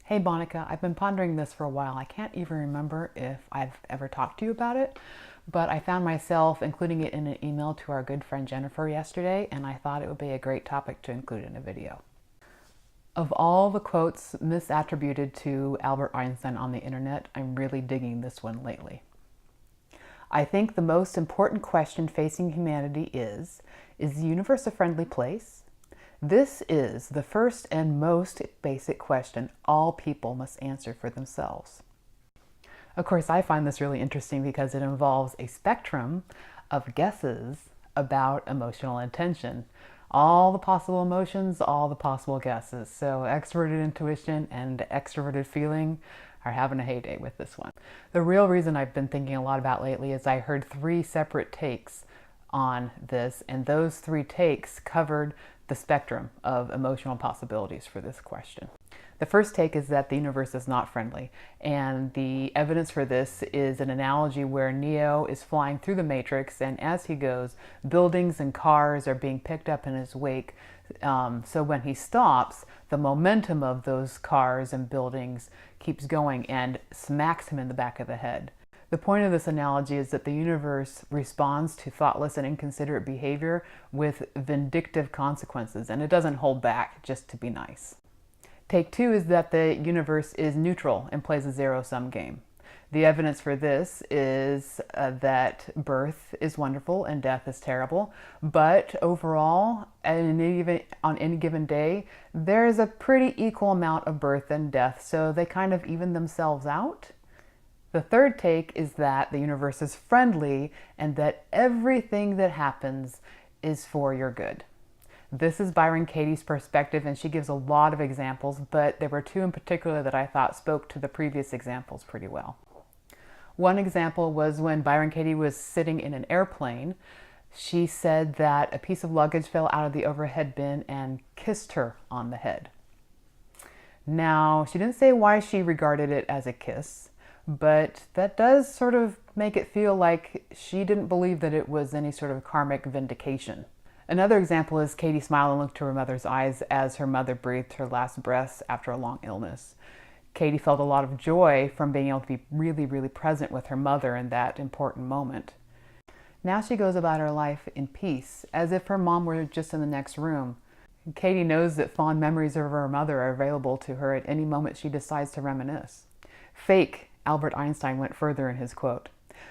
Hey Monica, I've been pondering this for a while. I can't even remember if I've ever talked to you about it, but I found myself including it in an email to our good friend Jennifer yesterday, and I thought it would be a great topic to include in a video. Of all the quotes misattributed to Albert Einstein on the internet, I'm really digging this one lately. I think the most important question facing humanity is the universe a friendly place? This is the first and most basic question all people must answer for themselves. Of course, I find this really interesting because it involves a spectrum of guesses about emotional intention. All the possible emotions, all the possible guesses. So extroverted intuition and extroverted feeling are having a heyday with this one. The real reason I've been thinking a lot about lately is I heard 3 separate takes on this, and those 3 takes covered the spectrum of emotional possibilities for this question. The first take is that the universe is not friendly, and the evidence for this is an analogy where Neo is flying through the Matrix, and as he goes, buildings and cars are being picked up in his wake. So when he stops, the momentum of those cars and buildings keeps going and smacks him in the back of the head. The point of this analogy is that the universe responds to thoughtless and inconsiderate behavior with vindictive consequences, and it doesn't hold back just to be nice. Take 2 is that the universe is neutral and plays a zero-sum game. The evidence for this is that birth is wonderful and death is terrible, but overall, on any given day, there's a pretty equal amount of birth and death, so they kind of even themselves out. The third take is that the universe is friendly and that everything that happens is for your good. This is Byron Katie's perspective, and she gives a lot of examples, but there were 2 in particular that I thought spoke to the previous examples pretty well. One example was when Byron Katie was sitting in an airplane. She said that a piece of luggage fell out of the overhead bin and kissed her on the head. Now, she didn't say why she regarded it as a kiss, but that does sort of make it feel like she didn't believe that it was any sort of karmic vindication. Another example is Katie smiled and looked to her mother's eyes as her mother breathed her last breaths after a long illness. Katie felt a lot of joy from being able to be really, really present with her mother in that important moment. Now she goes about her life in peace, as if her mom were just in the next room. Katie knows that fond memories of her mother are available to her at any moment she decides to reminisce. Fake Albert Einstein went further in his quote.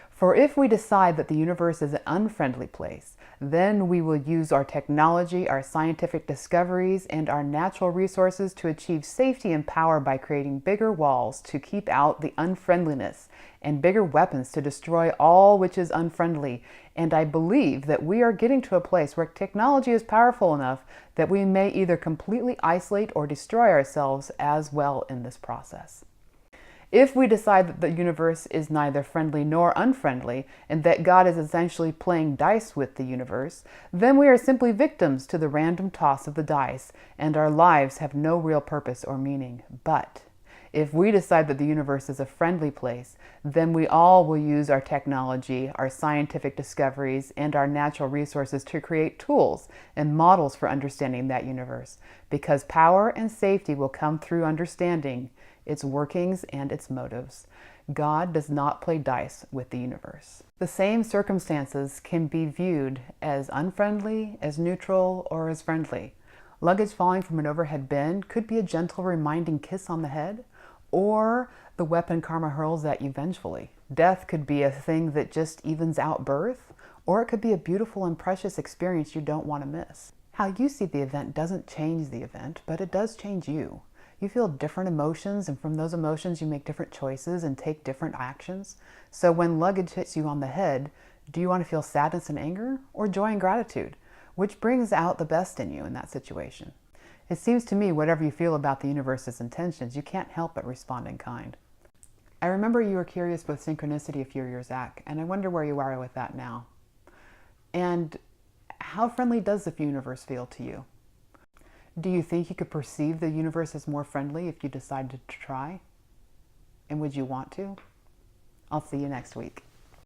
"For if we decide that the universe is an unfriendly place, then we will use our technology, our scientific discoveries, and our natural resources to achieve safety and power by creating bigger walls to keep out the unfriendliness and bigger weapons to destroy all which is unfriendly. And I believe that we are getting to a place where technology is powerful enough that we may either completely isolate or destroy ourselves as well in this process. If we decide that the universe is neither friendly nor unfriendly, and that God is essentially playing dice with the universe, then we are simply victims to the random toss of the dice, and our lives have no real purpose or meaning. But if we decide that the universe is a friendly place, then we all will use our technology, our scientific discoveries, and our natural resources to create tools and models for understanding that universe, because power and safety will come through understanding its workings and its motives. God does not play dice with the universe. The same circumstances can be viewed as unfriendly, as neutral, or as friendly. Luggage falling from an overhead bin could be a gentle reminding kiss on the head, or the weapon karma hurls at you vengefully. Death could be a thing that just evens out birth, or it could be a beautiful and precious experience you don't want to miss. How you see the event doesn't change the event, but it does change you. You feel different emotions, and from those emotions you make different choices and take different actions. So when luggage hits you on the head, do you want to feel sadness and anger, or joy and gratitude? Which brings out the best in you in that situation? It seems to me whatever you feel about the universe's intentions, you can't help but respond in kind. I remember you were curious with synchronicity a few years back, and I wonder where you are with that now. And how friendly does the universe feel to you? Do you think you could perceive the universe as more friendly if you decided to try? And would you want to? I'll see you next week.